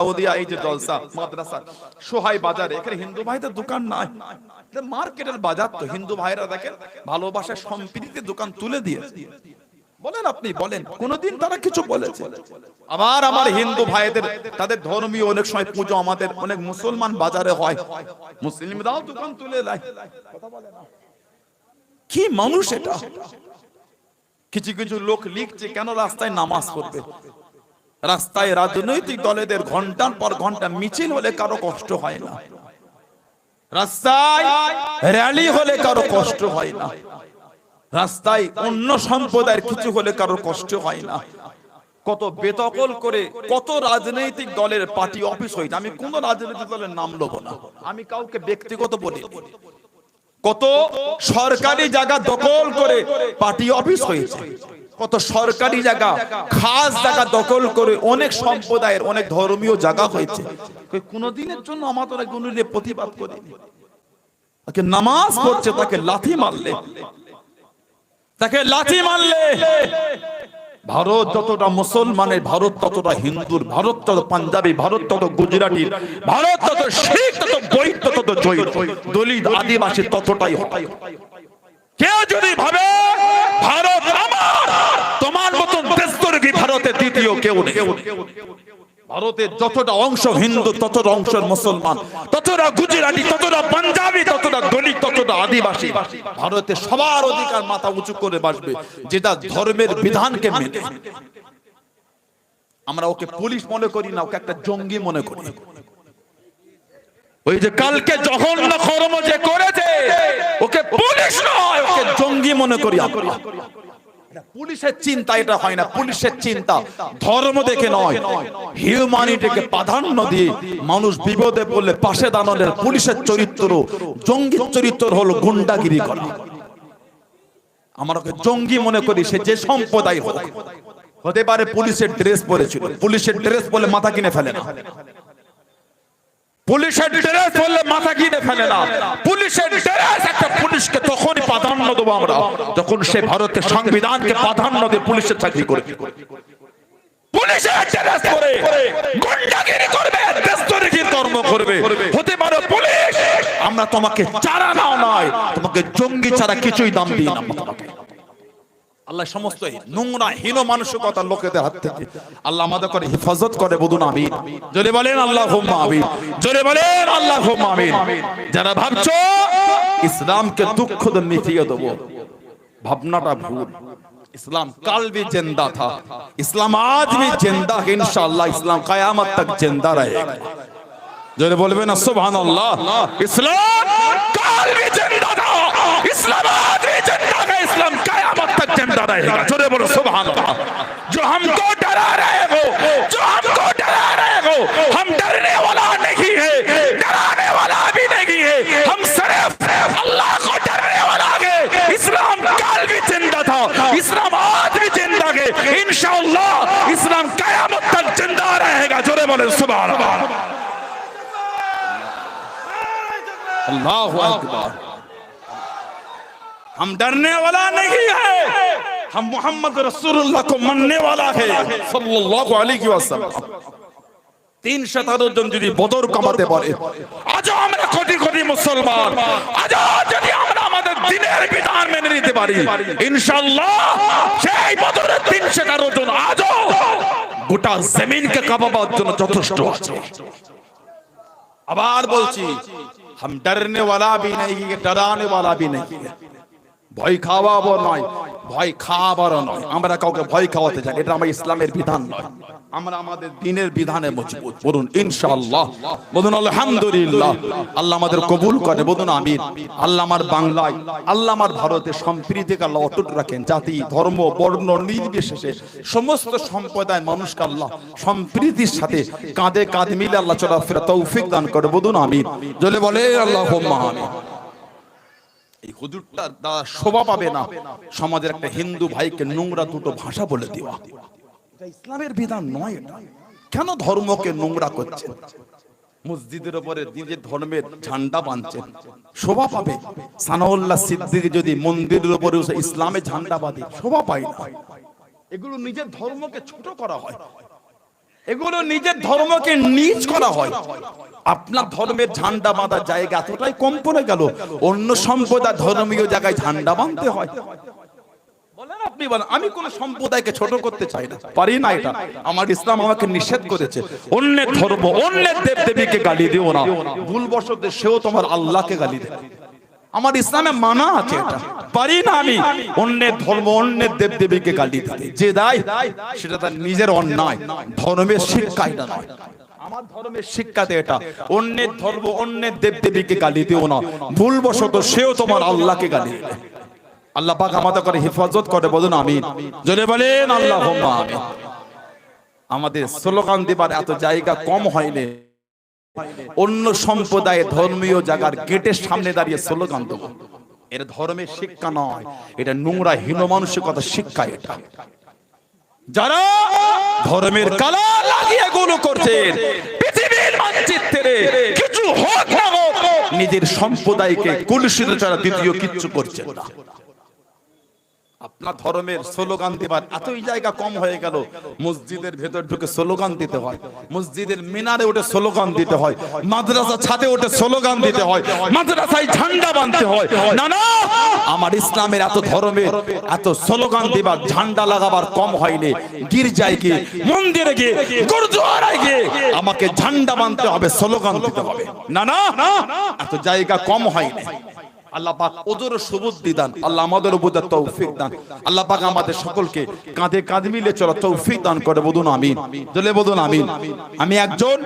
দাউদিয়া, এই যে জলসা মাদ্রাসা, সোহাই বাজারে, এখানে হিন্দু ভাইদের দোকান নাই, মার্কেটের বাজার তো। হিন্দু ভাইরা দেখেন ভালোবাসা সম্প্রীতির দোকান তুলে দিয়েছে। বলেন, আপনি বলেন কোনদিন তারা কিছু বলেছে? আবার আমার হিন্দু ভাইদের তাদের ধর্মীয় অনেক সময় পুজো আমাদের অনেক মুসলমান বাজারে হয়, মুসলিমরাও দোকান তুলে দেয়। কথা বলে না, কি মানুষ এটা? কিছু কিছু লোক লিখছে কেন রাস্তায় নামাজ পড়বে? রাস্তায় রাজনৈতিক দলেদের ঘন্টার পর ঘন্টা মিছিল হলে কারো কষ্ট হয় না, রাস্তায় র্যালি হলে কারো কষ্ট হয় না, রাস্তায় অন্য সম্প্রদায়ের কিছু হলে কারো কষ্ট হয় না। কত বেদখল করে কত রাজনৈতিক দলের পার্টি অফিস হয়েছে। আমি কোন রাজনৈতিক দলের নাম নেব না, আমি কাউকে ব্যক্তিগত বলি। কত সরকারি জায়গা দখল করে পার্টি অফিস হয়েছে, কত সরকারি জায়গা খাস জায়গা দখল করে অনেক সম্প্রদায়ের অনেক ধর্মীয় জায়গা হয়েছে। কোনদিনের জন্য আমাদের কোনদিন প্রতিবাদ করিনি। তাকে নামাজ পড়ছে তাকে লাথি মারলে, তাকে লাথি মারলে ভারত যতটা মুসলমানের, ভারত ততটা হিন্দুর, ভারত তত পাঞ্জাবি, ভারত তত গুজরাটি, ভারত তত শিখ, তত বৈদ্য, তত জৈন, দলিত, আদিবাসী ততটাই হয়। কেউ যদি ভাবে ভারত আমার, তোমার মতন দেশদ্রোহী ভারতের দ্বিতীয় কেউ নেই। ভারতের যতটা অংশ হিন্দু, ততটা অংশ মুসলমান, ততটা গুজরাটি, ততটা পাঞ্জাবি, ততটা দলিত, ততটা আদিবাসী। ভারতে সবার অধিকার মাথা উঁচু করে বাঁচবে যেটা ধর্মের বিধানকে মেনে। আমরা ওকে পুলিশ মনে করি না, ওকে একটা জঙ্গি মনে করি। ওই যে কালকে জঘন্য কর্ম যে করেছে, ওকে পুলিশ নয়, ওকে জঙ্গি মনে করি আমরা। পুলিশের চিন্তা এটা হয় না, পুলিশের চিন্তা ধর্ম দেখে নয়, হিউম্যানিটিকে প্রাধান্য দিয়ে মানুষ বিপদে পড়লে পাশে দাঁড়ানোর। পুলিশের চরিত্র, জঙ্গির চরিত্র হলো গুন্ডাগিরি করা। আমরা ওকে জঙ্গি মনে করি, সে যে সম্প্রদায় হোক। হতে পারে পুলিশের ড্রেস পরেছিল, পুলিশের ড্রেস পরলে মাথা কিনে ফেলে না, পুলিশের ড্রেস পরলে মাথা কিনে ফেলে না। পুলিশের ড্রেস একটা পুলিশকে তখনই প্রাধান্য দেবো আমরা যখন সে ভারতের সংবিধানকে প্রাধান্য দিয়ে পুলিশের চাকরি করে। পুলিশের ড্রেস পরে গুন্ডাগিরি করবে, দেশদ্রোহী কর্ম করবে। হতে পারে পুলিশ, আমরা তোমাকে চারা নাও নয়, তোমাকে জঙ্গি ছাড়া কিছুই দাম দিই না। আল্লাহ সমস্ত নোংরা হীন মানসিকতার লোকেদের হাত থেকে আল্লাহ আমাদের করে হেফাজত করে। বলুন আমিন। জোরে বলেন আল্লাহুম্মা আমিন, জোরে বলেন আল্লাহুম্মা আমিন। যারা ভাবছো ইসলামকে দুঃখ দিয়ে মিটিয়ে দেব, ভাবনাটা ভুল। इस्लाम कल भी जिंदा था, इस्लाम आज भी जिंदा है, इंशाअल्लाह इस्लाम क़यामत तक जिंदा रहेगा। जो बोलबे ना सुभान अल्लाह। इस्लाम कल भी जिंदा था, इस्लाम आज भी जिंदा है, इस्लाम क़यामत तक जिंदा रहेगा। जो बोलो सुभान अल्लाह। जो हमको डरा रहे हो, जो हमको डरा रहे हो, हम डरने वाला नहीं है, डराने वाला भी नहीं है, हम सिर्फ अल्लाह को डरने वाला है। इस्लाम कल भी जिंदा था, इस्लाम आज भी जिंदा है, इंशाअल्लाह इस्लाम क़यामत तक जिंदा रहेगा। जोरे बोले सुभान अल्लाह। अल्लाहु अकबर। हम डरने वाला नहीं है, हम मोहम्मद रसूलुल्लाह को मानने वाला है सल्लल्लाहु अलैहि वसल्लम। 313 জন যদি বদর কামাতে পারে, আজ আমরা কোটি কোটি মুসলমান, আজ যদি আমরা আমাদের দ্বীনের বিধান মেনে নিতে পারি, ইনশাআল্লাহ সেই বদরের 313 জন আজ গোটা জমিনকে কাঁপাবার জন্য যথেষ্ট আছে। আবার বলছি, हम डरने वाला भी नहीं है, डराने वाला भी नहीं है। ভয় খাওয়াবো নয়, ভয় খাওয়াবারও নয়। আমরা কাউকে ভয় খাওয়াতে চাই, এটা আমাদের ইসলামের বিধান নয়। আমরা আমাদের দ্বীনের বিধানে মজবুত। বলুন ইনশাআল্লাহ, বলুন আলহামদুলিল্লাহ। আল্লাহ আমাদের কবুল করে, বলুন আমিন। আল্লাহ আমার বাংলায়, আল্লাহ আমার ভারতে সম্প্রীতিকে আল্লাহ অটুট রাখেন। জাতি, ধর্ম, বর্ণ নির্বিশেষে সমস্ত সম্প্রদায়ের মানুষকে আল্লাহ সম্প্রীতির সাথে কাঁধে কাঁধ মিলে আল্লাহ চলাফেরা তৌফিক দান করে। বলুন আমিন। জলে বলে আল্লাহুম্মা আমিন। এই হুজুরটা দ্বারা শোভা পাবে না সমাজের একটা হিন্দু ভাইকে নোংরা দুটো ভাষা বলে দেওয়া। এটা ইসলামের বিধান নয়। এটা কেন ধর্মকে নোংরা করছেন? মসজিদের উপরে নিজের ধর্মের ঝান্ডা বাঁধছেন, শোভা পাবে। সানাউল্লাহ সিদ্দিকী যদি মন্দিরের উপরে ইসলামের ঝান্ডা বাঁধে, শোভা পায় না। এগুলো নিজের ধর্মকে ছোট করা হয়। এগুলো নিজের ধর্মকে নিচ করা হয়। আপনার ধর্মের ঝান্ডা বাঁধার জায়গা এতটাই কম পড়ে গেল, অন্য সম্প্রদায় ধর্মীয় জায়গায় ঝান্ডা বাঁধতে হয়। বলেন আপনি বলেন, আমি কোন সম্প্রদায়কে ছোট করতে চাই না, পারি না, এটা আমার ইসলাম আমাকে নিষেধ করেছে। অন্যের ধর্ম, অন্যের দেবদেবীকে গালি দিও না, ভুলবশত সেও তোমার আল্লাহকে গালি দেয়। আমার ইসলামে মানা আছে, এটা পারি না আমি অন্যের ধর্ম, অন্যের দেবদেবীকে গালি দিতে। যে দেয় সেটা তার নিজের অন্যায়, ধর্মের শিক্ষা এটা নয়। আমার ধর্মের শিক্ষাতে এটা, অন্যের ধর্ম, অন্যের দেবদেবীকে গালি দিও না, ভুলবশত সেও তোমার আল্লাহকে গালি দেয়। আল্লাহ পাক আমাদের করে হেফাজত করে, বলুন আমিন। জোরে বলেন আল্লাহুম্মা আমিন। আমাদের স্লোগান দিবার এত জায়গা কম হয়নি, অন্য সম্প্রদায়ের ধর্মীয় জায়গার গেটের সামনে দাঁড়িয়ে স্লোগান দেব, এর ধর্মের শিক্ষা নয়, এটা নোংরা হীন মানসিকতার শিক্ষা। এটা যারা ধর্মের কালার লাগিয়ে গুলো করছেন, পৃথিবীর মানচিত্রে কিছু হোক না হোক, নিজের সম্প্রদায়কে কুলুষিত ছাড়া দ্বিতীয় কিচ্ছু করছেন না। আপনার ধর্মের স্লোগান দেবার এতই জায়গা কম হয়ে গেল, মসজিদের ভেতর ঢুকে স্লোগান দিতে হয়, মসজিদের মিনারে উঠে স্লোগান দিতে হয়, মাদ্রাসা ছাদে উঠে স্লোগান দিতে হয়, মাদ্রাসায় ঝান্ডা বাঁধতে হয়। না না, আমার ইসলামের এত ধর্মের এত স্লোগান দিবার, ঝান্ডা লাগাবার কম হয়নি। গির্জায় গিয়ে, মন্দিরে গিয়ে, গুরুদুয়ারায় গিয়ে আমাকে ঝান্ডা বাঁধতে হবে, স্লোগান দিতে হবে। না না, এত জায়গা কম হয়নি। আল্লাহ পাক ওদের সুবুদ্ধি দান, আল্লাহ আমাদের উপর তৌফিক দান। আল্লাহ পাক আমাদের সকলকে কাঁধে কাঁধ মিলিয়ে চলা তৌফিক দান করে, বলুন আমিন। জলে বলুন আমিন। আমি একজন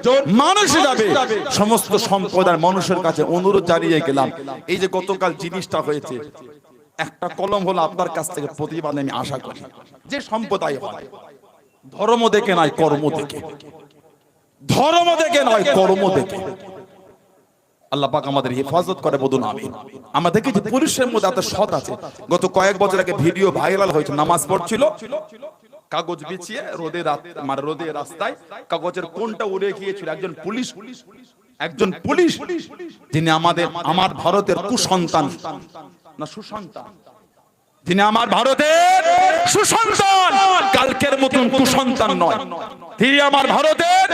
মানুষ হিসাবে সমস্ত সম্প্রদায়ের মানুষের কাছে অনুরোধ জানিয়ে গেলাম, এই যে গতকাল জিনিসটা হয়েছে, একটা কলম হলো আপনার কাছ থেকে প্রতিবাদ আমি আশা করি। যে সম্প্রদায় হয়, ধর্ম দেখে নয় কর্ম দেখে, ধর্ম দেখে নয় কর্ম দেখে। আল্লাহ পাক আমাদের হেফাজত করে, বলুন আমিন। আমরা দেখেছি পুরুষের মধ্যে এত সৎ আছে। গত কয়েক বছর আগে ভিডিও ভাইরাল হয়েছে, নামাজ পড়ছিল, কাগজ বিছিয়ে রোদে রাস্তায় কাগজের কোনটা উড়ে গিয়েছিল। একজন পুলিশ যিনি আমার ভারতের কুসন্তান না সুসন্তান, যিনি আমার ভারতের সুসন্তান, কালকের মতন কুসন্তান নয়, তিনি আমার ভারতের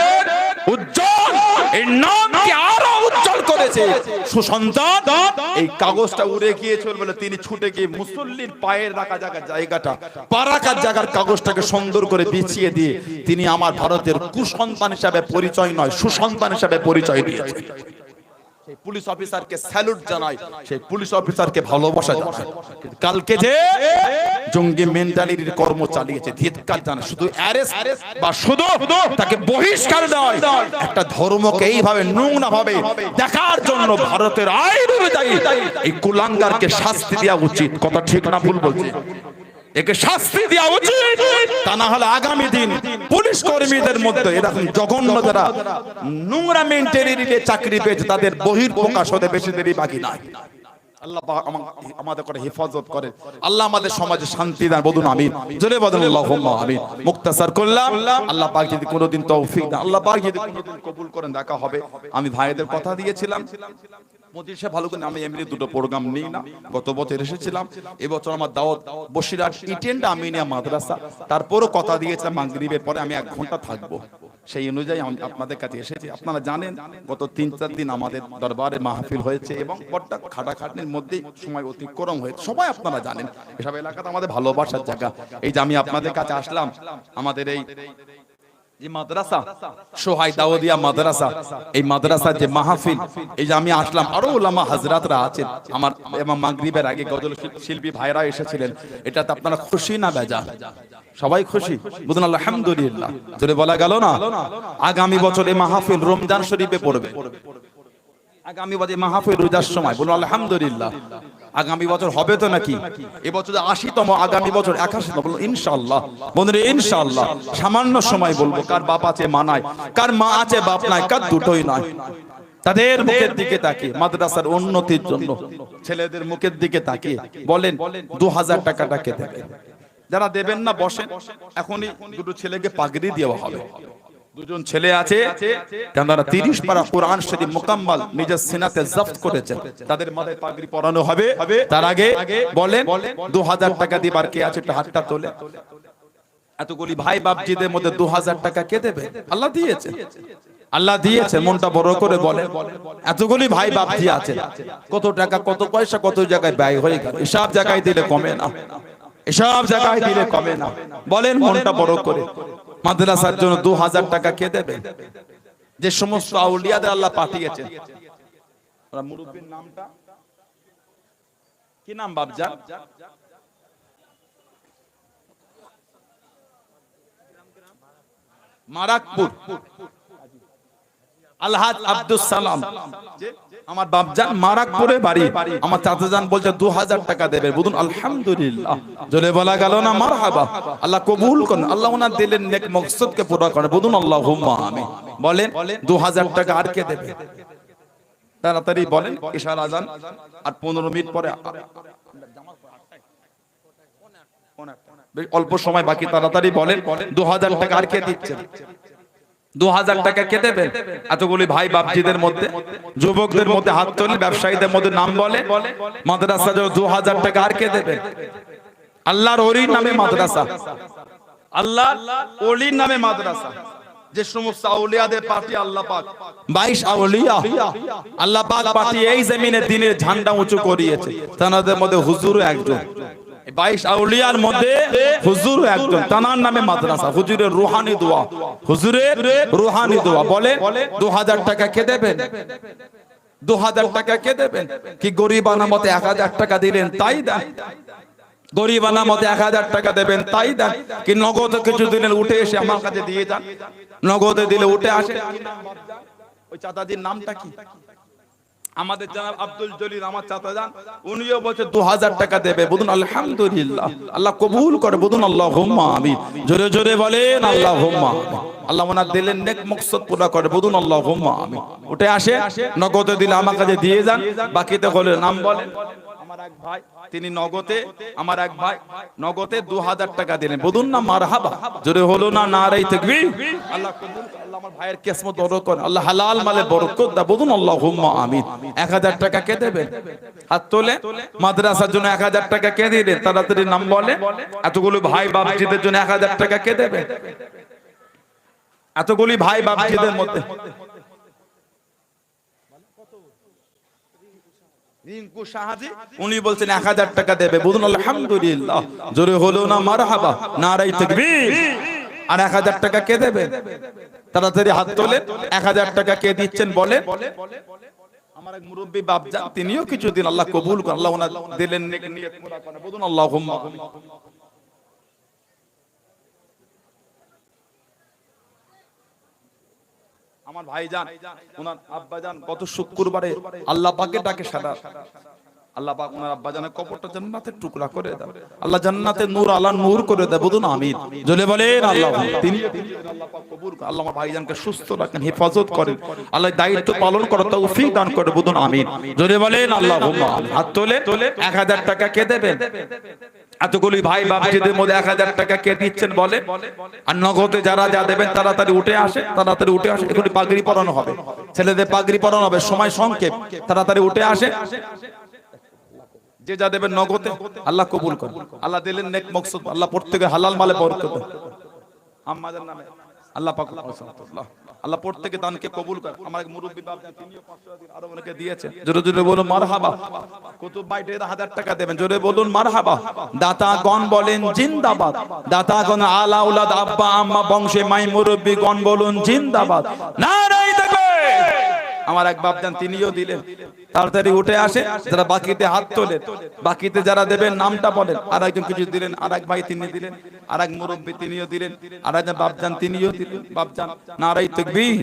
উজ্জ্বল, এই নামকে আরো উজ্জ্বল করেছে সুসন্তান। এই কাগজটা উড়ে গিয়েছিল বলে তিনি ছুটে গিয়ে মুসল্লির পায়ের রাখা জায়গাটা, পা রাখার জায়গার কাগজটাকে সুন্দর করে বিছিয়ে দিয়ে তিনি আমার ভারতের কুসন্তান হিসাবে পরিচয় নয়, সুসন্তান হিসাবে পরিচয় দিয়েছে। সেই পুলিশ অফিসারকে স্যালুট জানাই, সেই পুলিশ অফিসারকে ভালোবাসা জানাই। কালকে যে জঙ্গি মেন্টালিটির কর্ম চালিয়েছে, ধিক্কার জানাই। শুধু অ্যারেস্ট বা শুধু তাকে বহিষ্কার নয়, একটা ধর্মকে এইভাবে নোংরা ভাবে দেখার জন্য ভারতের আইন অনুযায়ী এই কুলাঙ্গারকে শাস্তি দেওয়া উচিত। কথা ঠিক না ভুল বলছি? একে শাস্তি দেওয়া উচিত, তা না হলে আগামী দিন পুলিশ কর্মীদের মধ্যে এরকম জঘন্য যারা নোংরা মেন্টালিটিতে চাকরি পেয়েছে তাদের বহিঃপ্রকাশ হতে বেশি দেরি বাকি নাই। আল্লাহ আমাদের করে হেফাজত করে, আল্লাহ আমাদের সমাজে শান্তি দান, বলুন আমিন। জোরে বলুন আল্লাহুম্মা আমিন। মুক্তাসার করলাম, আল্লাহ পাক যদি কোনোদিন তৌফিক দেন, আল্লাহ পাক যদি কোনোদিন কবুল করেন, দেখা হবে। আমি ভাইদের কথা দিয়েছিলাম মজিলসে ভালো করে, আমি এমনি দুটো প্রোগ্রাম নিই না, গত বছর এসেছিলাম, এবছর আমার দাওয়াত বসিরহাট ইটেন্ড আমিনিয়া মাদ্রাসা, তারপরও কথা দিয়েছিলাম মাগরিবের পরে আমি 1 ঘন্টা থাকবো, সেই অনুযায়ী আমি আপনাদের কাছে এসেছি। আপনারা জানেন গত 3-4 দিন আমাদের দরবারে মাহফিল হয়েছে এবং বড়টা খাটাখাটনির মধ্যেই সময় অতিক্রম হয়েছে, সবাই আপনারা জানেন। এসব এলাকাতে আমাদের ভালোবাসার জায়গা। এই যে আমি আপনাদের কাছে আসলাম, আমাদের এই মাদ্রাসা সোহাই দাউদিয়া মাদ্রাসা, এই মাদ্রাসার যে মাহফিল, এই যে আমি আসলাম, আরো উলামা হযরতরা আছেন আমার, এবং মাগরিবের আগে গজল শিল্পী ভাইরা এসেছিলেন। এটাতে আপনারা খুশি না বেজার? সবাই খুশি, বুঝুন আলহামদুলিল্লাহ। জোরে বলা গেল না? আগামী বছর এই মাহফিল রমজান শরীফে পড়বে, আগামী বছর মাহফিল রোজার সময়, বলুন আলহামদুলিল্লাহ। আগামী বছর হবে তো নাকি? এবছর 80তম, আগামী বছর 81তম, বলুন ইনশাআল্লাহ। বন্ধুরা ইনশাআল্লাহ। সামান্য সময় বলবো, কার বাপ আছে মা নাই, কার মা আছে বাপ নাই, কার দুটোই নাই, তাদের মুখের দিকে তাকিয়ে মাদ্রাসার উন্নতির জন্য ছেলেদের মুখের দিকে তাকিয়ে বলেন 2000 টাকাটাকে দেবেন। যারা দেবেন না বসেন, এখনই দুটো ছেলেকে পাগড়ি দেওয়া হবে। দুজন ছেলে আছে যারা 30 পারা কোরআন শরীফ মুকাম্মাল নিজের সিনাতে জব্দ করেছেন, তাদের মাথায় পাগড়ি পরানো হবে। তার আগে বলেন 2000 টাকা দিবার কে আছে? একটু হাতটা তোলে। এতগুলি ভাই বাপজিদের মধ্যে 2000 টাকা কে দেবে? আল্লাহ দিয়েছে, আল্লাহ দিয়েছে। মনটা বড় করে বলে, এতগুলি ভাই বাপজি আছে, কত টাকা কত পয়সা কত জায়গায় ব্যয় হয়ে গেল, এসব জায়গায় দিলে কমে না, এসব জায়গায় দিলে কমে না। বলেন মনটা বড় করে, মাদ্রাসার জন্য 2000 টাকা কে দেবে? যে সমস্ত আউলিয়াদের আল্লাহ পাঠিয়েছেন। মুরব্বির নামটা কি নাম বাপজান? মারাকপুর আলহাজ আব্দুল সালাম, আমার বাপজান মারাকপুরে বাড়ি। আমার চাচাজান বলছে 2000 টাকা দেবে। বলুন আলহামদুলিল্লাহ, জোরে বলা গেল না মারহাবা। আল্লাহ কবুল করুন, আল্লাহ ওনার দিলের নেক মকসদকে পুরো করে। বলুন আল্লাহুম্মা আমিন। বলেন 2000 টাকা আর কে দেবে? তাড়াতাড়ি বলেন, ইশার আজান আর 15 মিনিট পরে, অল্প সময় বাকি, তাড়াতাড়ি বলেন 2000 টাকা আর কে দিচ্ছেন? 2000 টাকা কে দেবেন? এতগুলি ভাই বাপজিদের মধ্যে, যুবকদের মধ্যে হাত তোলে, ব্যবসায়ীদের মধ্যে নাম বলে। মাদ্রাসা 2000 টাকা আর কে দেবেন? আল্লাহর ওলির নামে মাদ্রাসা, আল্লাহর ওলির নামে মাদ্রাসা। যে সমস্ত আউলিয়াদের পার্টি আল্লাহ পাক 22 আউলিয়া আল্লাহ পাক পার্টি এই জমিনে দ্বীনের ঝান্ডা উঁচু করিয়েছে। তাদের মধ্যে হুজুরও একজন। 22 আউলিয়ার মধ্যে হুজুর একজন, তানার নামে মাদ্রাসা। হুজুরের রুহানি দোয়া, হুজুরের রুহানি দোয়া। বলে 2000 টাকা কে দেবেন? 2000 টাকা কে দেবেন? কি গরিবানা মতে 1000 টাকা দিলেন তাই দেন? গরিবানা মতে 1000 টাকা দেবেন তাই দেন? কি নগদ কিছু দিলেন উঠে এসে আমার কাছে দিয়ে যান? নগদে দিলে উঠে আসে। ওই চাচাজির নামটা কি? আমাদের জনাব আব্দুল জলিল, আমার চাচাজান, উনিও বলছে 2000 টাকা দেবে। বলুন আলহামদুলিল্লাহ, আল্লাহ কবুল করে। বলুন আল্লাহুম্মা আমিন। জোরে জোরে বলেন আল্লাহুম্মা আমিন। আল্লাহ ওনার দিলেন নেক মকসদ পুরো করে। বলুন আল্লাহুম্মা আমিন। উঠে আসে, নগদে দিলে আমার কাছে দিয়ে যান, বাকিতে হলে নাম বলেন। আমার এক ভাই, তিনি নগদে, আমার এক ভাই নগদে 2000 টাকা দিলেন। বলুন না মারহাবা, জোরে হলো না নারায়ে তাকবীর। আল্লাহ কবুল করে, আল্লাহ আমার ভাইয়ের কিসমত বরকত করে, আল্লাহ হালাল মালে বরকত দাও। বলুন আল্লাহুম্মা আমিন। 1000 টাকা কে দেবে? হাত তোলে। মাদ্রাসার জন্য 1000 টাকা কে দিলেন? তাড়াতাড়ি নাম বলে। এতগুলো ভাই বাপজিদের জন্য 1000 টাকা কে দেবে? এতগুলি ভাই বাপজিদের মধ্যে রিঙ্কু শাহাজি, উনি বলছেন 1000 টাকা দেবে। বলুন আলহামদুলিল্লাহ, জোরে হলো না মারহাবা, নারায়ে তাকবীর। আর 1000 টাকা কে দেবে? তাড়াতাড়ি হাত তোলে। 1000 টাকা কে দিচ্ছেন বলে? আমার এক মুরব্বি বাপজান, তিনিও কিছুদিন আল্লাহ কবুল করে, আল্লাহ ওনার দিলেন নেক নিয়ত পুরা করে। বলুন আল্লাহুম্মা আমিন। আমার ভাইজান, ওনার আব্বাজান গত শুক্রবারে আল্লাহ পাকে ডাকে সাদা, আল্লাহ পাক ওনার আব্বাজানের কবরটা জান্নাতের টুকরা করে দাও, আল্লাহ জান্নাতে নূর আলা নূর করে দাও। বলুন আমিন। জোরে বলেন আল্লাহ। তিনি আল্লাহ পাক কবুল করে, আল্লাহ আমার ভাইজানকে সুস্থ রাখেন, হেফাজত করেন, আল্লাহ দায়িত্ব পালন করার তৌফিক দান করে। বলুন আমিন। জোরে বলেন আল্লাহুম্মা আমিন। হাত তোলে। 1000 টাকা কে দেবেন? এতগুলি ভাই বাপজিদের মধ্যে 1000 টাকা কে দিচ্ছেন বলে? আর নগদে যারা যা দেবেন তাড়াতাড়ি উঠে আসে, তাড়াতাড়ি উঠে আসে। এগুলি পাগড়ি পরানো হবে, ছেলেদের পাগড়ি পরানো হবে, সময় সংক্ষেপ, তাড়াতাড়ি উঠে আসে। যে যা দেবেন নগদে, আল্লাহ কবুল করে। আল্লাহ দিলেন নেক মকসদ, আল্লাহ প্রত্যেকে হালাল মালে বরকত দেন। আম্মাদের নামে আল্লাহ পাক আল্লাহ প্রত্যেকে দানকে কবুল করে। আমার এক মুরব্বি বাপ, তিনিও 500 দিন আরো অনেকে দিয়েছেন। জোরে জোরে বলুন মারহাবা। কুতুব ভাই 1000 টাকা দেবেন। জোরে বলুন মারহাবা। দাতাগণ বলেন জিন্দাবাদ। দাতাগণ আলা আওলাদ আব্বা আম্মা বংশে মাই মুরব্বি গণ বলুন জিন্দাবাদ, নারায়ে তাকবীর। আমার এক বাপজান, তিনিও দিলেন। তাড়াতাড়ি উঠে আসে, যারা বাকিতে হাত তোলেন, বাকিতে যারা দেবেন নামটা বলেন। আর একজন কিছু দিলেন, আর এক ভাই তিনি দিলেন, আর এক মুরব্বি তিনিও দিলেন, আর একজন বাপজান তিনিও দিলেন। বাপজান নারায়ে তাকবীর,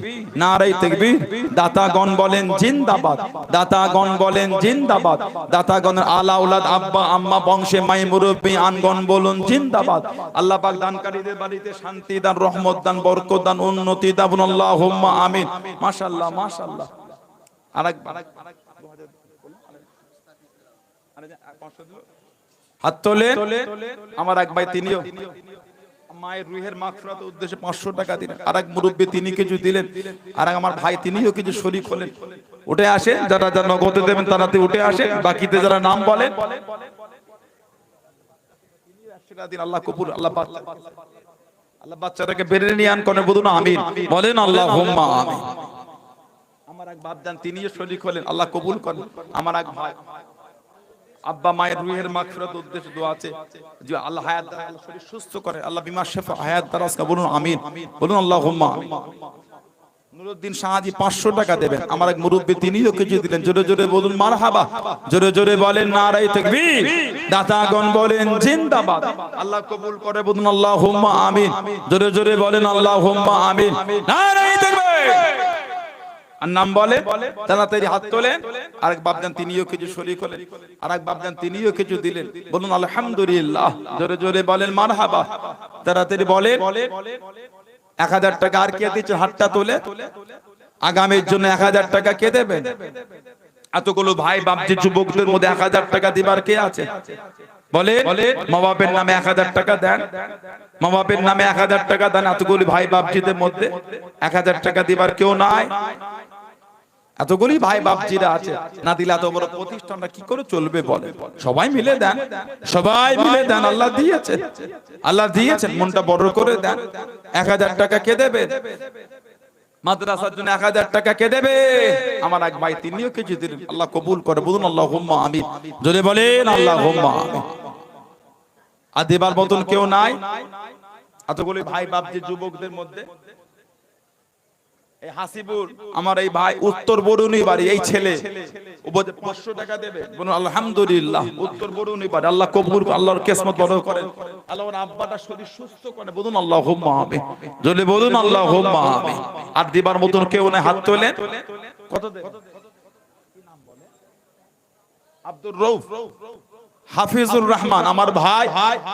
নারায়ে তাকবীর। দাতাগণ বলেন জিন্দাবাদ, দাতাগণ বলেন জিন্দাবাদ। দাতাগণ আলা আওলাদ আব্বা আম্মা বংশে মাই মুরব্বি আনগণ বলুন জিন্দাবাদ। আল্লাহ পাক দানকারীদের বাড়িতে শান্তি দান, রহমত দান, বরকত দান, উন্নতি দান। আল্লাহুম্মা আমিন। মাশাআল্লাহ মাশাআল্লাহ। আরেক হাত তোলে। আমার এক ভাই, তিনিও মায়ের রুহের মাগফিরাতের উদ্দেশ্যে 500 টাকা দিলেন। আর এক মুরব্বি তিনি কিছু দিলেন, আর আমার ভাই তিনিও কিছু শরীক হলেন। উঠে আসে, যারা যারা নগদে দেবেন তারাতে উঠে আসে, বাকিতে যারা নাম বলেন আল্লাহ কবুল, আল্লাহ পাক আল্লাহ বাচ্চাটাকে বেড়ে নিয়ে আন কোনে বলুন আমিন, বলেন আল্লাহুম্মা আমিন। আমার এক বাপজান তিনিও শরীক হলেন, আল্লাহ কবুল করেন। আমার এক ভাই আব্বা মায়ের রুহের মাগফিরাত উদ্দেশ্যে দোয়া আছে যে আল্লাহ হায়াত দান, আল্লাহ শরীর সুস্থ করে, আল্লাহ বিমা শিফা হায়াত দারাজ করে, বলুন আমিন, বলুন আল্লাহুম্মা আমিন। নুরুদ্দিন শাহজি 500 টাকা দেবেন, আমার এক মুরব্বি তিনিও কিছু দিলেন, জোরে জোরে বলুন মারহাবা, জোরে জোরে বলেন নারায়ে তাকবীর, দাতাগণ বলেন জিন্দাবাদ। আল্লাহ কবুল করে, বলুন আল্লাহুম্মা আমিন, জোরে জোরে বলেন আল্লাহুম্মা আমিন, নারায়ে তাকবীর। আর নাম বলে তাড়াতাড়ি হাত তোলেন। আরেক বাপজান তিনিও কিছু শরীক হলেন, আরেক বাপজান তিনিও কিছু দিলেন, বলুন আলহামদুলিল্লাহ, জোরে জোরে বলেন মারহাবা, তাড়াতাড়ি বলেন। 1000 টাকা আর কে দিচ্ছে? হাতটা তোলে। আগামীর জন্য 1000 টাকা কে দেবেন? এতগুলো ভাই বাপজি যুবকদের মধ্যে 1000 টাকা দিবার কে আছে? বলে মা বাপের নামে 1000 টাকা দেন, মা বাপের নামে 1000 টাকা দেন। এতগুলি ভাই বাপজিদের মধ্যে 1000 টাকা দিবার কেউ নাই? এতগুলি ভাই বাপজিরা আছে, না দিলে এত বড় প্রতিষ্ঠানটা কি করে চলবে? বলে সবাই মিলে দেন, সবাই মিলে দেন। আল্লাহ দিয়েছে, আল্লাহ দিয়েছেন, মনটা বড় করে দেন। 1000 টাকা কে দেবে? মাদ্রাসার জন্য 1000 টাকা কে দেবে? আমার এক ভাই তিনিও কিছু দিলেন, আল্লাহ কবুল করে, বলুন আল্লাহুম্মা আমিন, জোরে বলেন আল্লাহুম্মা আমিন। আর দেবার মতন কেউ নাই এতগুলি ভাই বাপজি যুবকদের মধ্যে। এই হাসিবুর আমার এই ভাই উত্তর বরুণী বাড়ি, এই ছেলে 500 টাকা দেবে, বলুন আলহামদুলিল্লাহ। উত্তর বরুণী বাড়ি, আল্লাহ কবুল, আল্লাহর কিসমত বড় করেন, আল্লাহ ওর আব্বাটা শরীর সুস্থ করে, বলুন আল্লাহুম্মা আমিন, জোরে বলুন আল্লাহুম্মা আমিন। আর দিবার মতন কেউ নাই, হাত তোলেন। কত দেবে? কি নাম বলে? আব্দুর রউফ, হাফিজুর রহমান আমার ভাই,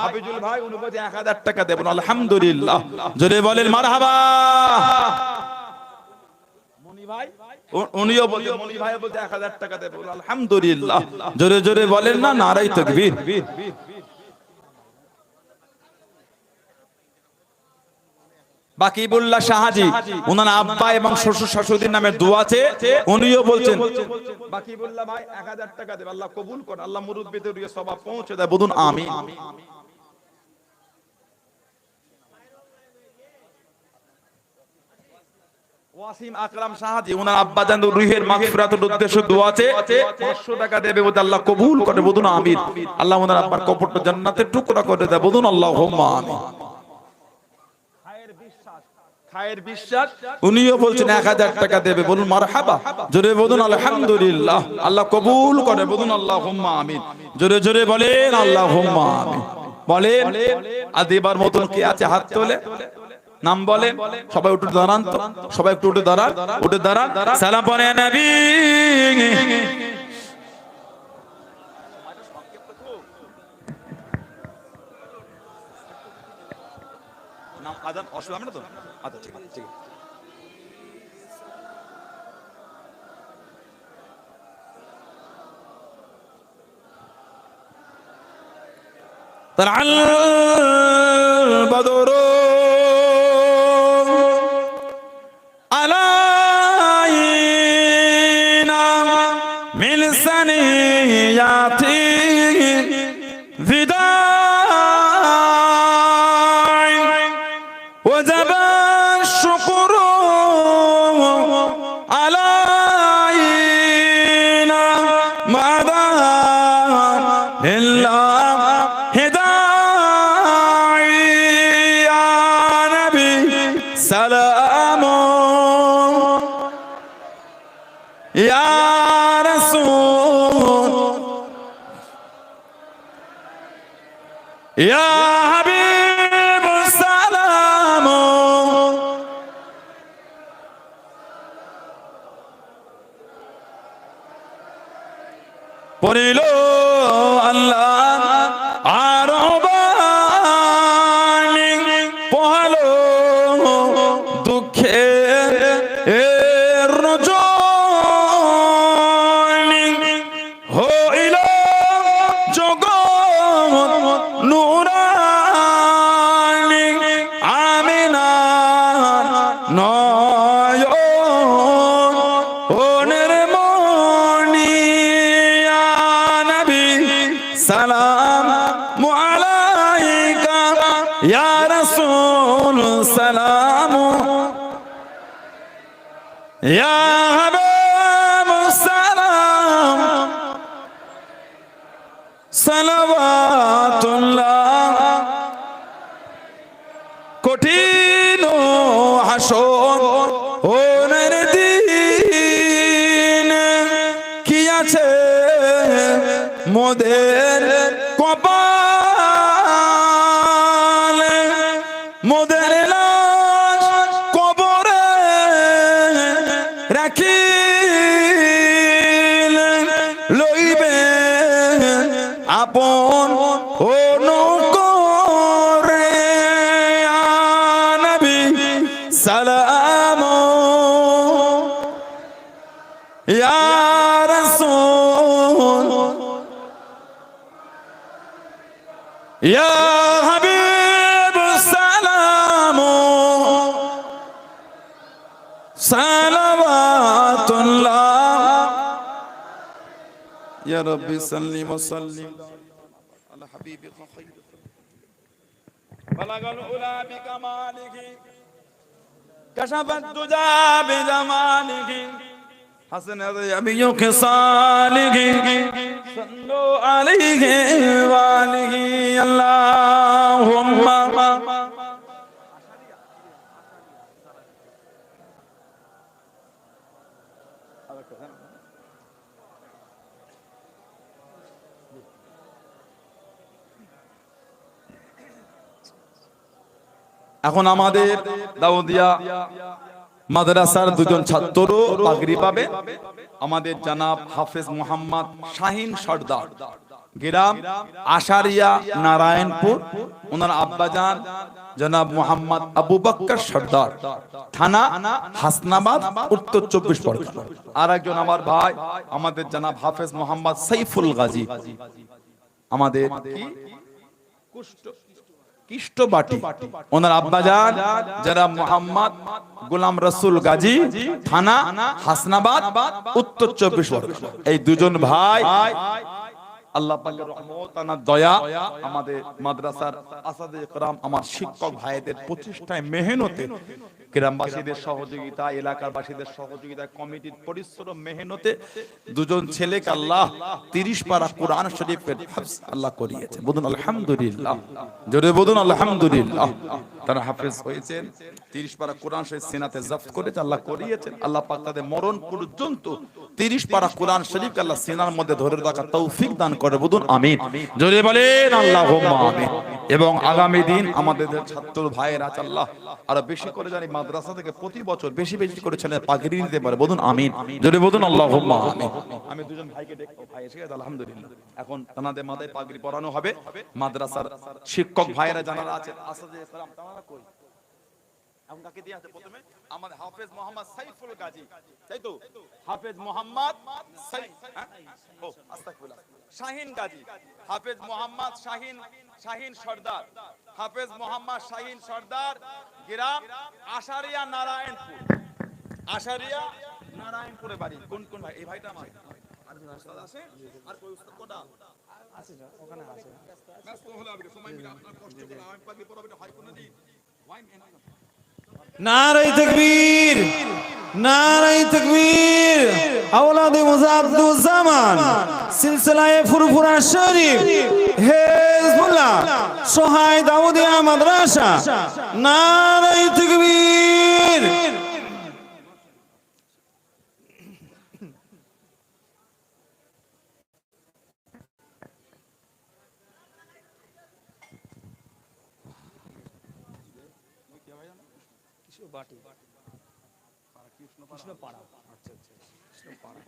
হাফিজুল ভাই, উনি বলতে 1000 টাকা দেবেন, আলহামদুলিল্লাহ, জোরে বলেন মারহাবা। মনি ভাই উনিও বলতে, মনি ভাই বলতে 1000 টাকা দেবেন, আলহামদুলিল্লাহ, জোরে জোরে বলেন না নারায়ে তাকবীর। বাকিবুল্লাহ শাহজি, ওনার আব্বা এবং শ্বশুর শাশুড়ির নামে দোয়া আছে, উনিও বলছেন বাকিবুল্লাহ ভাই 1000 টাকা দেবে, আল্লাহ কবুল করে, আল্লাহ মুরব্বিদের সওয়াব পৌঁছে দেয়, বলুন আমিন। ওয়াসিম আকরাম শাহজি, ওনার আব্বা জান রুহের মাগফিরাতের উদ্দেশ্যে দোয়া আছে, 500 টাকা দেবে, বলতে আল্লাহ কবুল করে, বলুন আমিন। আল্লাহ ওনার আব্বার কবরটা জান্নাতের টুকরা করে দেয়, বলুন আল্লাহুম্মা আমিন। খায়ের বিশ্বাস, উনিও বলছেন 1000 টাকা দেবে, বলুন মারহাবা, জোরে বলুন আলহামদুলিল্লাহ, আল্লাহ কবুল করে, বলুন আল্লাহুম্মা আমিন, জোরে জোরে বলেন আল্লাহুম্মা আমিন। বলেন আর দেবার মতন কে আছে? হাত তোলে, নাম বলেন। সবাই উঠে দাঁড়ান তো, সবাই একটু উঠে দাঁড়ান, উঠে দাঁড়ান, সালাম পড়ে নবী। নাম আজান অসুবিধা হবে না তো? আচ্ছা ঠিক আছে, ঠিক আছে। طلع البدر علينا من ثنيات الوداع وجب الشكر علينا ماذا لله سلام يا رسول يا حبيب السلام পড়িলো আল্লাহ আরবানি পহালো দুঃখের রজনী হইল জগৎ নুরানি আমিনার নয়নের মণি ইয়া নবী সালাম আলাইকা ইয়া রাসূল সালাম ইয়া হাবিবুস সালাম সালাওয়াতুল্লাহ কঠিন হাসর ওনের দিন কি আছে মোদের কপালে মোদের লাশ কবরে রাখিলে লইবে আপন অনুকরে নবী সালাম ইয়া রাসূল ইয়া হাবিবুস সালাম সালাওয়াতুল্লাহ ইয়া রাব্বি সাল্লিম ওয়া সাল্লিম আলা হাবিবিকা খায়র বালাগাল উলা বিকামালিহি কাশাফাত দুজা বিজামালিহি হাসান আবিয়ু খিসালিহি সাল্লু আলাইহি ওয়া আলিহি আল্লাহুম্মা এখন আমাদের দাউদিয়া মাদ্রাসার দুজন ছাত্র পাগড়ি পাবে আমাদের জনাব হাফেজ মোহাম্মদ শাহিন সর্দার গ্রাম আশারিয়া নারায়ণপুর ওনার আব্বাজান জনাব মোহাম্মদ আবু বকর সর্দার থানা হাসনাবাদ উত্তর 24 পরগনা আর একজন আমার ভাই আমাদের জনাব হাফেজ মোহাম্মদ সাইফুল গাজী আমাদের কি কিষ্টবাটি ওনার আব্বাজান জনাব মোহাম্মদ গোলাম রসুল গাজী থানা হাসনাবাদ উত্তর 24 পরগনা এই দুজন ভাই আল্লাহ পাকের রহমত আর দয়া আমাদের মাদ্রাসার আসাদে ইকরাম আমার শিক্ষক ভাইদের প্রচেষ্টায় মেহনতে গ্রামবাসীদের সহযোগিতা এলাকার বাসীদের সহযোগিতা কমিটির পরিশ্রম মেহনতে দুজন ছেলেকে আল্লাহ 30 পারা কোরআন শরীফের হাফেজ আল্লাহ করিয়েছে বলুন আলহামদুলিল্লাহ জোরে বলুন আলহামদুলিল্লাহ তারা হাফেজ হয়েছেন 30 পারা কোরআন শরীফ সিনাতে জব্দ করেছে আল্লাহ করিয়েছেন আল্লাহ পাক তাদের মরণ পর্যন্ত 30 পারা কোরআন শরীফকে আল্লাহ সিনার মধ্যে ধরে রাখার তৌফিক দান করে বলুন আমিন জোরে বলেন আল্লাহুম্মা আমিন এবং আগামী দিন আমাদের ছাত্র ভাইয়েরা আল্লাহ আর বেশি করে জানি মাদ্রাসা থেকে প্রতি বছর বেশি বেশি করে ছেলে পাগড়ি নিতে পারে বলুন আমিন জোরে বলুন আল্লাহুম্মা আমিন আমি দুজন ভাইকে দেখো ভাই এসে গেছে আলহামদুলিল্লাহ এখন তাদের মাথায় পাগড়ি পরানো হবে মাদ্রাসার শিক্ষক ভাইয়েরা যারা আছেন আসাদে ইসলাম তারা কই এখন কাকে দিয়ে আছে প্রথমে আমাদের হাফেজ মোহাম্মদ সাইফুল গাজী তাই তো হাফেজ মোহাম্মদ ও আস্তাগফিরুল্লাহ শাহিন গাজী হাফেজ মোহাম্মদ শাহিন সর্দার হাফেজ মোহাম্মদ শাহিন সর্দার গ্রাম আশারিয়া নারায়ণপুরে বাড়ি কোন কোন ভাই এই ভাইটা আমার আর উস্তাদ আছে আর কই উস্তাদ কোটা আছে ওখানে আছে ব্যস্ত হলে আপনি সময় মিলে আপনার কষ্ট করে আমি পাগড়ি পরাবেটা হয় কোন দিন নারে তাকবীর আওলাদে মুজাদ্দুজ্জামান সিলসিলায়ে ফুরফুরা শরীফ হিজবুল্লাহ সহায় দাউদিয়া মাদ্রাসা নারে তাকবীর বাটি কৃষ্ণ পাড়া আচ্ছা কৃষ্ণ পাড়া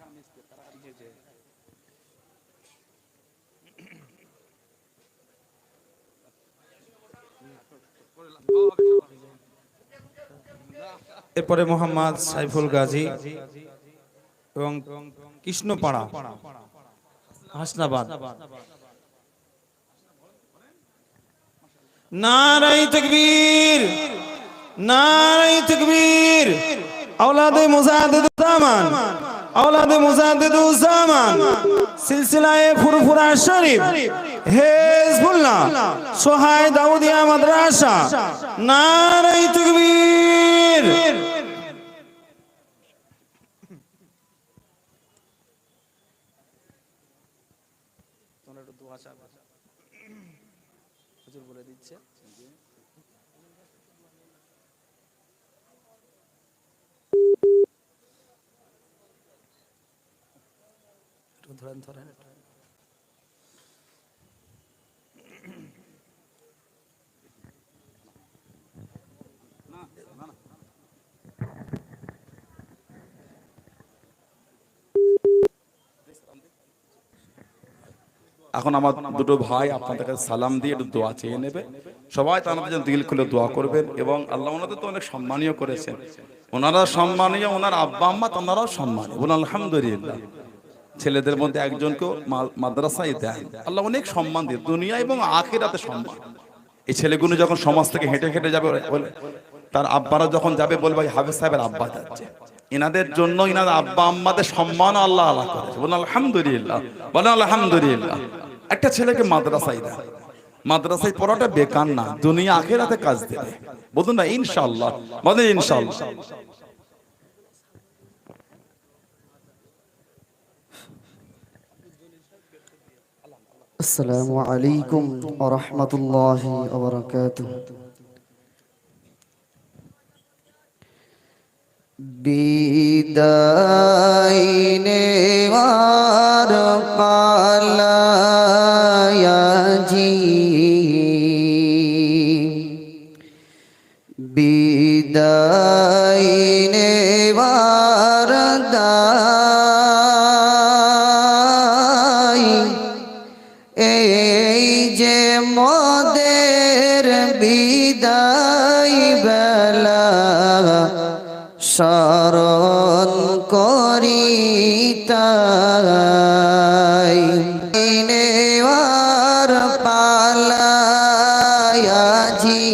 জি এরপরে মোহাম্মদ সাইফুল গাজী এবং কৃষ্ণপাড়া হাসনাবাদ নারে তাকবীর औलादे मुजाद्दिदुज़्ज़मान औलादे मुजाद्दिदुज़्ज़मान सिलसिलाए फुरफुरा शरीफ हिज़्बुल्लाह सोहाय दाऊदिया मदरसा नारे तकबीर। এখন আমার দুটো ভাই আপনাদের কাছে সালাম দিয়ে একটু দোয়া চেয়ে নেবে, সবাই তাদের জন্য দিল খুলে দোয়া করবেন এবং আল্লাহ ওনাদের তো অনেক সম্মানীয় করেছেন, ওনারা সম্মানীয়, ওনার আব্বা আম্মা তারাও সম্মানীয়, বলুন আলহামদুলিল্লাহ। ছেলেদের মধ্যে একজনকেও মাদ্রাসায় দেন, আল্লাহ অনেক সম্মান দিয়ে দুনিয়া এবং আখিরাতে সম্মান। এই ছেলেগুলো যখন সমাজ থেকে হেঁটে হেঁটে যাবে, তার আব্বারা যখন যাবে বলবে হাফেজ সাহেবের আব্বা যাচ্ছে, এনাদের জন্য এনাদের আব্বা আম্মাদের সম্মান আল্লাহ আল্লাহ করেছে, বলুন আলহামদুলিল্লাহ, বলেন আলহামদুলিল্লাহ। একটা ছেলেকে মাদ্রাসায় দেয়, মাদ্রাসায় পড়াটা বেকার না, দুনিয়া আখিরাতে কাজ দেবে, বলুন না ইনশাআল্লাহ, বলেন ইনশাআল্লাহ। আসসালামু আলাইকুম ওয়া রাহমাতুল্লাহি ওয়া বারাকাতুহু। বিদায় নেওয়ার পালা আজি, বিদায় নেওয়ার দায়, এই যে মোদের বিদায় বেলা স্মরণ করি তাই, নেওয়ার পালায় আজি,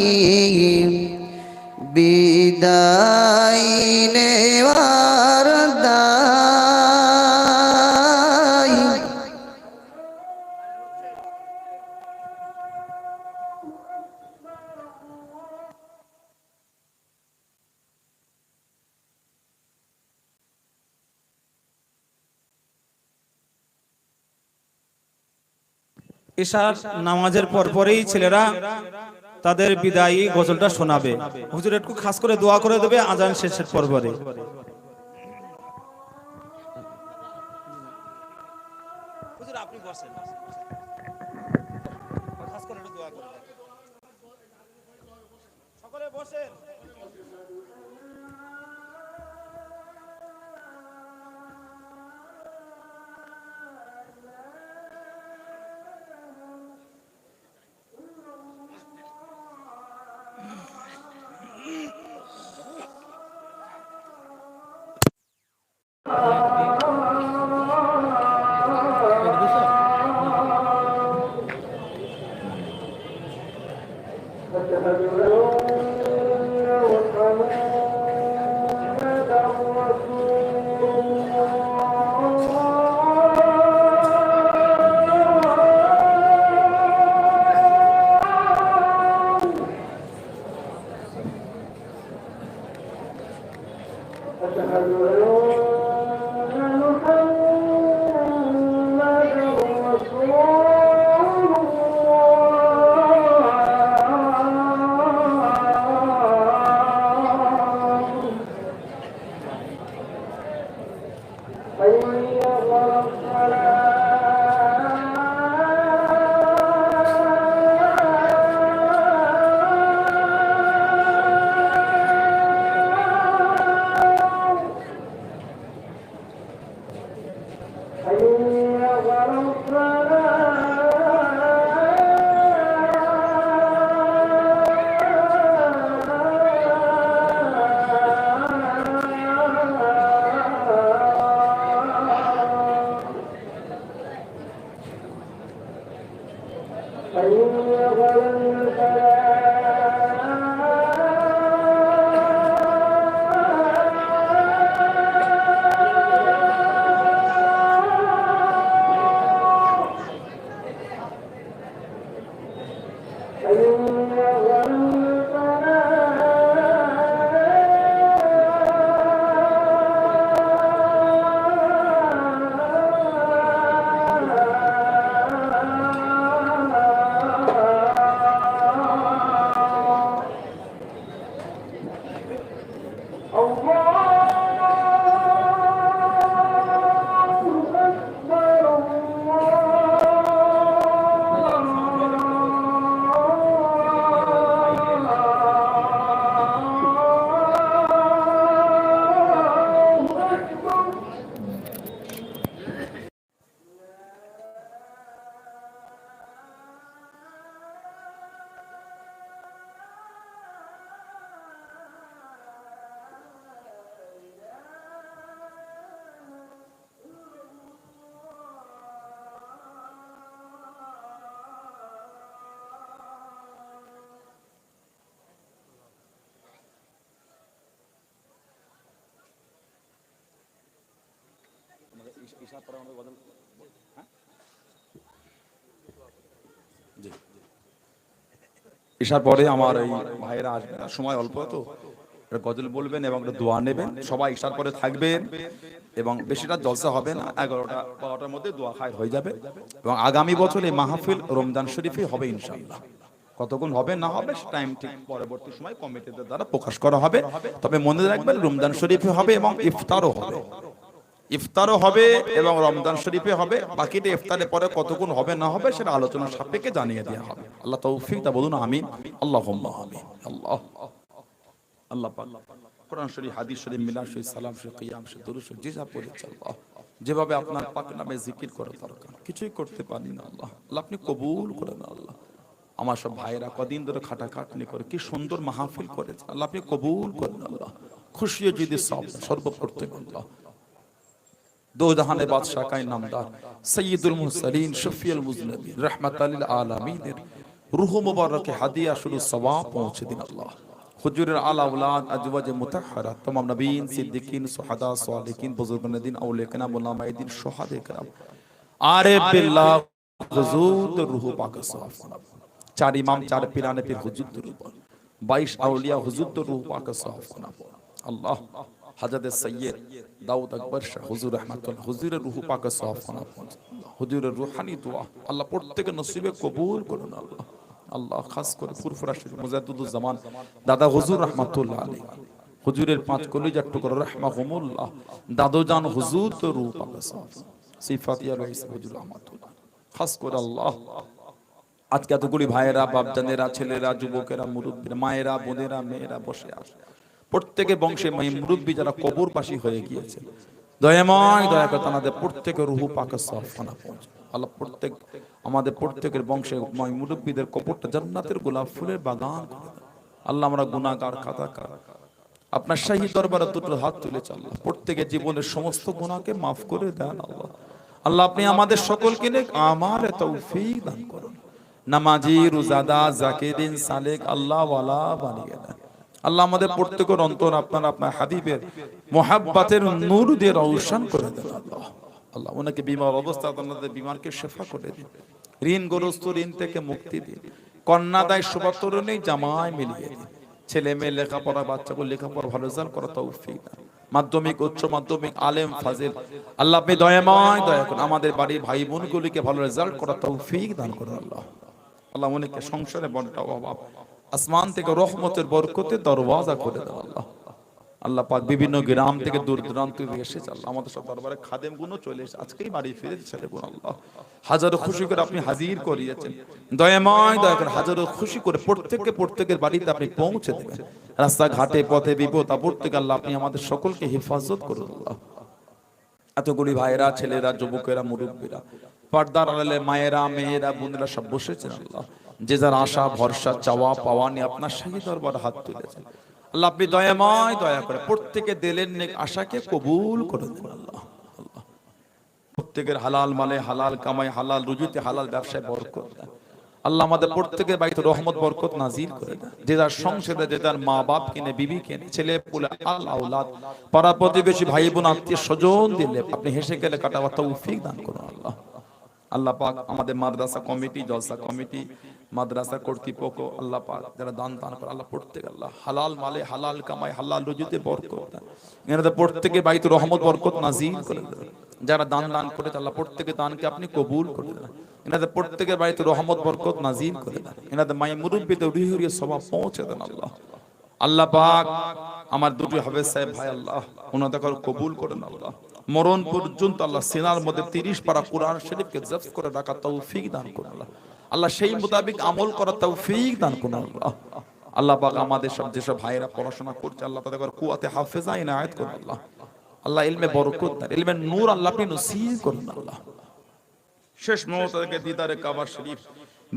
বিদায় নেওয়ার দায়। ইশার নামাজের পরপরই ছেলেরা তাদের বিদায়ী গজলটা শোনাবে। হুজুর একটু খাস করে দোয়া করে দেবে আজান শেষের পরপরে। হুজুর আপনি বসেন, খাস করে একটু দোয়া করে দেন। সকলে বসেন। ঈশার পরে আমার এই ভাইরা আসবে, সময় অল্প তো গজল বলবেন এবং দোয়া নেবেন। সবাই ঈশার পরে থাকবেন এবং বেশিটা জলসা হবে না, 11টা-12টার মধ্যে দোয়া খায় হয়ে যাবে। এবং আগামী বছর এই মাহফিল রমজান শরীফে হবে ইনশাআল্লাহ। কতক্ষণ হবে না হবে টাইম ঠিক পরবর্তী সময় কমিটিদের দ্বারা প্রকাশ করা হবে। তবে মনে রাখবেন রমজান শরীফে হবে এবং ইফতারও হবে, ইফতারও হবে এবং রমজান শরীফে হবে। বাকিটা ইফতারের পরে কতক্ষণ হবে না হবে সেটা আলোচনা সাপেক্ষে জানিয়ে দেওয়া হবে। আল্লাহ তৌফিক তা বলুন আমিন। আল্লাহুম্মা আমিন। আল্লাহ আল্লাহ পাক কোরআন শরীফ, হাদিস শরীফ, মিলাদ শরীফ, সালাম শরীফ, কিয়াম শরীফ, দুরূদ শরীফ যে যা পড়েছে আল্লাহ, যেভাবে আপনার পাক নামে জিকির করে দরকার কিছুই করতে পারি না আল্লাহ, আল্লাহ আপনি কবুল করেন আল্লাহ। আমার সব ভাইরা কদিন ধরে খাটাখাটনি করে কি সুন্দর মাহফিল করেছে আল্লাহ, আপনি কবুল করেন আল্লাহ। খুশি যদি সব সর্বপ্রত্যেক আল্লাহ দো জাহানের বাদশা কায় নামদার সৈয়দুল মুরসালিন শফিউল মুজনবিন রাহমাতাল লিল আলামিনের রূহ মুবারকে হাদিয়া শুরু সওয়াব পৌঁছে দিন আল্লাহ। হুজুরের আলা আওলাদ আজওয়াজ মুতাহহারা तमाम নবীন সিদ্দিকিন সুহাদা সালিহিন বুজুর্গান দিন আউলিয়া কেরাম উলামায়ে দিন শুহাদা কেরাম আরিফ বিল্লাহ হুজুর রূহ পাক সাফ চার ইমাম চার পীরানে পীর হুজুর রূহ 22 আউলিয়া হুজুর রূহ পাক সাফ আল্লাহ। হযরত সৈয়দ দাউদ আকবর শাহ হুজুর রহমাতুল্লাহ হুজুরের রূহ পাক সাফ হুজুরের রূহানি দোয়া আল্লাহ প্রত্যেকের নসিবে কবুল করুন আল্লাহ। আল্লাহ খাস করে ফুরফুরা শরীফ মুজাদ্দিদুজ জামান দাদা হুজুর রহমাতুল্লাহ আলাইহি হুজুরের 5 কলিজার টুকরা রাহমাহুমুল্লাহ দাদু জান হুজুর তো রূহ পাক সাফ সিফাতিয়া রইস হুজুর রহমাতুল্লাহ খাস করে আল্লাহ। আজকে এতগুলি ভাইয়েরা, বাপজানেরা, ছেলেরা, যুবকেরা, মুরব্বীরা, মায়েরা, বোনেরা, মেয়েরা বসে আছে, প্রত্যেকে বংশে মুরব্বী যারা কবরবাসী হয়ে গিয়েছে, দয়াময় দয়া করে তাদের প্রত্যেকের রূহ পাক সাফানা পৌঁছে আল্লাহ। প্রত্যেক আমাদের প্রত্যেকের বংশে মুরব্বীদের কবরটা জান্নাতের গোলাপ ফুলের বাগান করে দেন আল্লাহ। আমরা গুনাহগার খাতাকার, আপনার শাহী দরবারে দুটো হাত তুলেছে আল্লাহ, প্রত্যেকের জীবনের সমস্ত গুনাহকে মাফ করে দেন আল্লাহ। আল্লাহ আপনি আমাদের সকলকে নেক আমালে তৌফিক দান করুন, নামাজি, রোজাদার, জাকিরিন, সালেক আল্লাহ ওয়ালা বানিয়ে দেন আল্লাহ। আমাদের প্রত্যেকের অন্তর আপনার আপনার হাবিবের মুহাব্বতের নূর দিয়ে রওশন করে দেন আল্লাহ। আল্লাহ ওনাকে বিমার অবস্থা আপনাদের বিমারকে শেফা করে দিন, ঋণগ্রস্ত ঋণ থেকে মুক্তি দিন, কন্যাদায় শোভাতরণী জামায় মিলিয়ে দিন, ছেলে মেয়ে লেখাপড়া, বাচ্চাকে লেখাপড়া ভালো রেজাল্ট করা তৌফিক দান, মাধ্যমিক উচ্চ মাধ্যমিক আলেম ফাজিল আল্লাহ আপনি দয়াময় দয়া করুন, আমাদের বাড়ির ভাই বোনগুলিকে ভালো রেজাল্ট করা তৌফিক দান করুন আল্লাহ। আল্লাহ অনেকে সংসারে বড়টা অভাব, আসমান থেকে রহমতের বরকতে দরওয়াজা করে দেন আল্লাহ। আল্লাহ পাক বিভিন্ন গ্রাম থেকে দূর দূরান্ত থেকে এসেছে আল্লাহ, আমাদের সব দরবারে খাদেম গুলো চলে এসে আজকেই বাড়ি ফিরেছে ছেলে বোন আল্লাহ, হাজারো খুশি করে আপনি হাজির করিয়েছেন, দয়াময় দয়া করে হাজারো খুশি করে প্রত্যেকের বাড়িতে আপনি পৌঁছে দেবেন, রাস্তা ঘাটে পথে বিপদ আপদ থেকে আল্লাহ আপনি আমাদের সকলকে হেফাজত করুন আল্লাহ। এতগুলি ভাইয়েরা, ছেলেরা, যুবকেরা, মুরব্বীরা, পর্দার আড়ালে মায়েরা, মেয়েরা, বোনেরা সব বসেছেন আল্লাহ, যে যার আশা ভরসা চাওয়া পাওয়া নিয়ে আপনার শাহী দরবারে হাত তুলেছেন আল্লাহ, আপনি দয়াময় দয়া করে প্রত্যেকে দিলের নেক আশাকে কবুল করে দেন আল্লাহ। আল্লাহ প্রত্যেকের হালাল মালে হালাল কামাই, হালাল রুজিতে, হালাল ব্যবসায় বরকত দেন আল্লাহ। আমাদের প্রত্যেকের বাড়িতে রহমত বরকত নাজিল করে দেন, যে যার সংসারে যে যার মা বাপ কিনে, বিবি কিনে, ছেলে পুলে, আল আওলাদ, পাড়া প্রতিবেশী, ভাই বোন, আত্মীয় স্বজন দিলে আপনি হেসে গেলে কাটাবা তৌফিক দান করুন আল্লাহ। আল্লাহ পাক আমাদের মাদ্রাসা কমিটি, জলসা কমিটি, মাদ্রাসা কর্তৃপক্ষ আল্লাহ পাক যারা দান করে আল্লাহ প্রত্যেক আল্লাহ হালাল মালে হালাল কামাই হালাল রুজিতে বরকত দেন, এনাদের প্রত্যেকে বাড়িতে রহমত বরকত নাজিল করে দেন, যারা দান করে আল্লাহ প্রত্যেকের দানকে আপনি কবুল করে দেন, এনাদের প্রত্যেকের বাড়িতে রহমত বরকত নাজিল করে দেন, এনাদের মায়ের মুরব্বিতে রুহিয়ে সওয়াব পৌঁছে দেন আল্লাহ। আল্লাহ পাক আমার দুটি হাফেজ সাহেব ভাই আল্লাহ ওনাদের কবুল করেন আল্লাহ, মরণ পর্যন্ত আল্লাহ সিনার মধ্যে 30 পারা কোরআন শরীফকে জব্দ করে রাখা তৌফিক দান করুন আল্লাহ। আল্লাহ সেই মোতাবেক আমল করার তৌফিক দান করুন আল্লাহ। আল্লাহ পাক আমাদের সব যেসব ভাইরা পড়াশোনা করছে আল্লাহ তাদের কুওয়াতে হাফেজা ইনায়াত করুন আল্লাহ। আল্লাহ ইলমে বরকত দেন, ইলমে নূর আল্লাহ আপনি নসিব করুন আল্লাহ। শেষ মুহূর্তে দিদারে কাবা শরীফ,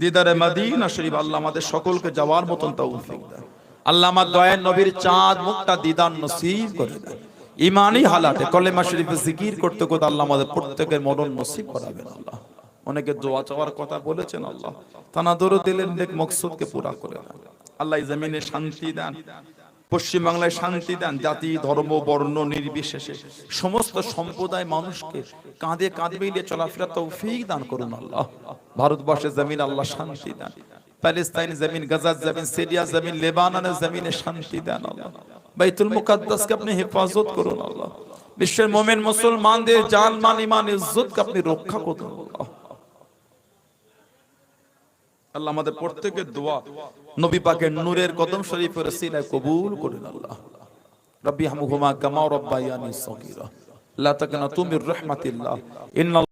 দিদারে মদিনা শরীফ আল্লাহ আমাদের সকলকে যাওয়ার মতন তৌফিক দেন আল্লাহ। আমার দয়ার নবীর চাঁদ মুখটা দিদার নসিব করে দেন, ইমানি হালাতে কলেমা শরীফে জিকির করতে করতে আল্লাহ আমাদের প্রত্যেকের মরণ নসিব করাবেন আল্লাহ। অনেকে দোয়া চাওয়ার কথা বলেছেন আল্লাহ, তানাদেরও দিলের নেক মকসুদকে পুরা করে দেন আল্লাহ। এই জমিনে শান্তি দেন, পশ্চিম বাংলায় শান্তি দেন, জাতি ধর্ম বর্ণ নির্বিশেষে সমস্ত সম্প্রদায় মানুষকে কাঁধে কাঁধ মিলিয়ে চলাফেরা তৌফিক দান করুন আল্লাহ। ভারতবর্ষের জমিন আল্লাহ শান্তি দেন, প্যালেস্তাইন জমিন, গাজার জমিন, সিরিয়া জমিন, লেবাননের জমিনে শান্তি দেন আল্লাহ। বাইতুল মুকাদ্দাসকে আপনি হেফাজত করুন আল্লাহ। বিশ্বের মুমিন মুসলমানদের জান মান ইমান ইজ্জতকে আপনি রক্ষা করুন আল্লাহ। আল্লাহ আমাদের প্রত্যেকের দোয়া নবী পাকের নূরের কদম শরীফের ওসিলায় কবুল করুন আল্লাহ। রব্বি হামহুমা কামা রাব্বায়ানি সগীরা লা তাকনাতু মির রাহমাতিল্লাহ।